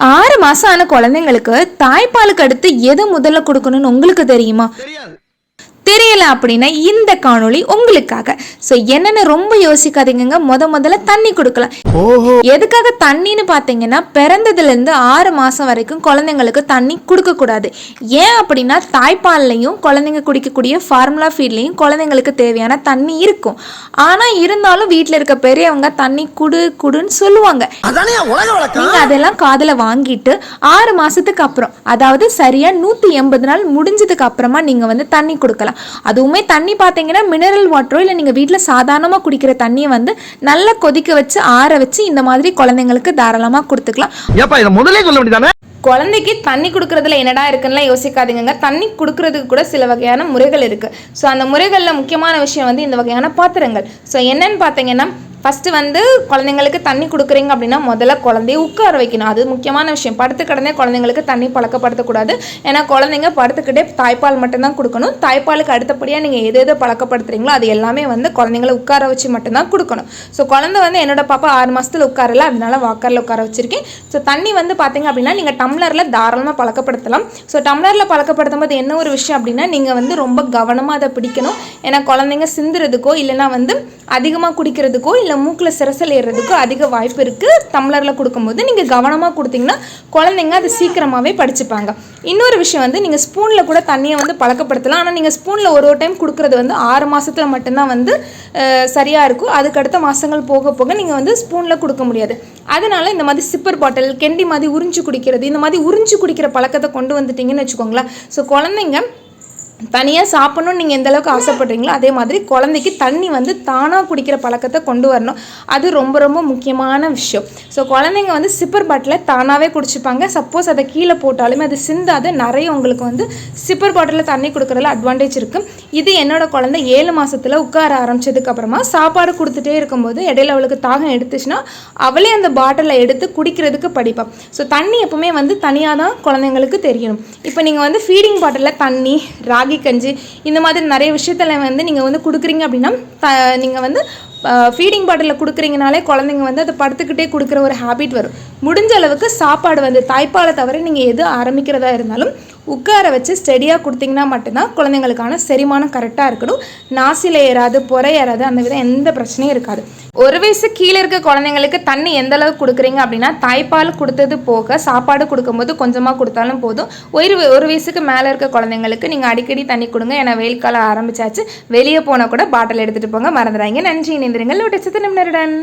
6 மாசம் ஆன குழந்தைங்களுக்கு தாய்ப்பாலுக்கு அடுத்து எது முதல்ல கொடுக்கணும்னு உங்களுக்கு தெரியுமா? தெரியல அப்படின்னா இந்த காணொளி உங்களுக்காக. ஸோ என்னன்னு ரொம்ப யோசிக்காதீங்க. முதல்ல தண்ணி கொடுக்கலாம். எதுக்காக தண்ணின்னு பார்த்தீங்கன்னா, பிறந்ததுலேருந்து 6 மாதம் வரைக்கும் குழந்தைங்களுக்கு தண்ணி கொடுக்கக்கூடாது. ஏன் அப்படின்னா, தாய்ப்பால்லையும் குழந்தைங்க குடிக்கக்கூடிய ஃபார்முலா ஃபீட்லையும் குழந்தைங்களுக்கு தேவையான தண்ணி இருக்கும். ஆனால் இருந்தாலும் வீட்டில் இருக்க பெரியவங்க தண்ணி குடுன்னு சொல்லுவாங்க. நீங்கள் அதெல்லாம் காதில் வாங்கிட்டு 6 மாதத்துக்கு அப்புறம், அதாவது சரியாக 180 நாள் முடிஞ்சதுக்கு அப்புறமா நீங்கள் வந்து தண்ணி கொடுக்கலாம். அதுவுமே தண்ணி பார்த்தீங்கன்னா மினரல் வாட்டரோ இல்லை நீங்கள் வீட்டில் சாதாரணமாக குடிக்கிற தண்ணியை வந்து நல்லா கொதிக்க வச்சு ஆற வச்சு இந்த மாதிரி குழந்தைங்களுக்கு தாராளமாக கொடுத்துக்கலாம். குழந்தைக்கு தண்ணி கொடுக்கறதுல என்னடா இருக்குன்னா யோசிக்காதீங்க. தண்ணி கொடுக்கறதுக்கு கூட சில வகையான முறைகள் இருக்குது. ஸோ அந்த முறைகளில் முக்கியமான விஷயம் வந்து இந்த வகையான பாத்திரங்கள். ஸோ என்னன்னு பார்த்தீங்கன்னா, ஃபஸ்ட்டு வந்து குழந்தைங்களுக்கு தண்ணி கொடுக்குறீங்க அப்படின்னா முதல்ல குழந்தைய உட்கார வைக்கணும். அது முக்கியமான விஷயம். படுத்து கிடந்தே குழந்தைங்களுக்கு தண்ணி பழக்கப்படுத்தக்கூடாது. ஏன்னா குழந்தைங்க படுத்துக்கிட்டே தாய்ப்பால் மட்டும்தான் கொடுக்கணும். தாய்ப்பாலுக்கு அடுத்தபடியாக நீங்கள் எது பழக்கப்படுத்துறீங்களோ அது எல்லாமே வந்து குழந்தைங்களை உட்கார வச்சு மட்டும்தான் கொடுக்கணும். ஸோ குழந்தை வந்து என்னோட பாப்பா 6 மாதத்தில் உட்காரல, அதனால வாக்கரில் உட்கார வச்சுருக்கேன். ஸோ தண்ணி வந்து பார்த்தீங்க அப்படின்னா நீங்கள் டம்ளரில் தாராளமாக பழக்கப்படுத்தலாம். ஸோ டம்ளரில் பழக்கப்படுத்தும் போது என்ன ஒரு விஷயம் அப்படின்னா, நீங்கள் வந்து ரொம்ப கவனமாக அதை பிடிக்கணும். ஏன்னா குழந்தைங்க சிந்துறதுக்கோ இல்லைனா வந்து அதிகமாக குடிக்கிறதுக்கோ இல்லை மூக்கில் சிரசல் ஏறுறதுக்கு அதிக வாய்ப்பு இருக்குது. டம்ளரில் கொடுக்கும்போது நீங்கள் கவனமாக கொடுத்தீங்கன்னா குழந்தைங்க அது சீக்கிரமாகவே படிச்சுப்பாங்க. இன்னொரு விஷயம் வந்து நீங்கள் ஸ்பூனில் கூட தண்ணியை வந்து பழக்கப்படுத்தலாம். ஆனால் நீங்கள் ஸ்பூனில் ஒரு டைம் கொடுக்குறது வந்து 6 மாதத்தில் மட்டும்தான் வந்து சரியாக இருக்கும். அதுக்கு அடுத்த மாதங்கள் போக போக நீங்கள் வந்து ஸ்பூனில் கொடுக்க முடியாது. அதனால் இந்த மாதிரி சிப்பர் பாட்டில், கெண்டி மாதிரி உறிஞ்சு குடிக்கிறது, இந்த மாதிரி உறிஞ்சு குடிக்கிற பழக்கத்தை கொண்டு வந்துட்டிங்கன்னு வச்சுக்கோங்களேன். ஸோ குழந்தைங்க தனியாக சாப்பிட்ணுன்னு நீங்கள் எந்த அளவுக்கு ஆசைப்படுறீங்களோ அதே மாதிரி குழந்தைக்கு தண்ணி வந்து தானாக குடிக்கிற பழக்கத்தை கொண்டு வரணும். அது ரொம்ப ரொம்ப முக்கியமான விஷயம். ஸோ குழந்தைங்க வந்து சிப்பர் பாட்டிலில் தானாகவே குடிச்சுப்பாங்க. சப்போஸ் அதை கீழே போட்டாலுமே அது சிந்தாது. நிறைய உங்களுக்கு வந்து சிப்பர் பாட்டிலில் தண்ணி கொடுக்குறதுல அட்வான்டேஜ் இருக்குது. இது என்னோட குழந்தை 7 மாதத்தில் உட்கார ஆரம்பித்ததுக்கப்புறமா சாப்பாடு கொடுத்துட்டே இருக்கும்போது இடையில அவளுக்கு தாகம் எடுத்துச்சுன்னா அவளே அந்த பாட்டிலை எடுத்து குடிக்கிறதுக்கு படிப்பாள். ஸோ தண்ணி எப்பவுமே வந்து தனியாக தான் குழந்தைங்களுக்கு தெரியணும். இப்போ நீங்கள் வந்து ஃபீடிங் பாட்டிலில் தண்ணி, ராகி கஞ்சி, இந்த மாதிரி நிறைய விஷயத்தில் வந்து நீங்கள் வந்து கொடுக்குறீங்க அப்படின்னா, நீங்கள் வந்து ஃபீடிங் பாட்டிலில் கொடுக்குறீங்கனாலே குழந்தைங்க வந்து அதை படுத்துக்கிட்டே கொடுக்குற ஒரு ஹேபிட் வரும். முடிஞ்ச அளவுக்கு சாப்பாடு வந்து தாய்ப்பாலை தவிர நீங்கள் எது ஆரம்பிக்கிறதா இருந்தாலும் உட்கார வச்சு ஸ்டெடியாக கொடுத்தீங்கன்னா மட்டும்தான் குழந்தைங்களுக்கான செரிமானம் கரெக்டாக இருக்கணும். நாசியில் ஏறாது, புறை ஏறாது, அந்த விதம் எந்த பிரச்சனையும் இருக்காது. 1 வயசு கீழே இருக்க குழந்தைங்களுக்கு தண்ணி எந்த அளவுக்கு கொடுக்குறீங்க அப்படின்னா, தாய்ப்பால் கொடுத்தது போக சாப்பாடு கொடுக்கும்போது கொஞ்சமாக கொடுத்தாலும் போதும். 1 வயசுக்கு மேலே இருக்க குழந்தைங்களுக்கு நீங்கள் அடிக்கடி தண்ணி கொடுங்க. ஏன்னா வெயில் காலம் ஆரம்பிச்சாச்சு. வெளியே போனால் கூட பாட்டில் எடுத்துகிட்டு போங்க, மறந்துடாங்க. நன்றி, இணைந்திருங்கள். லோட்டஸ் நிமிடருடன்.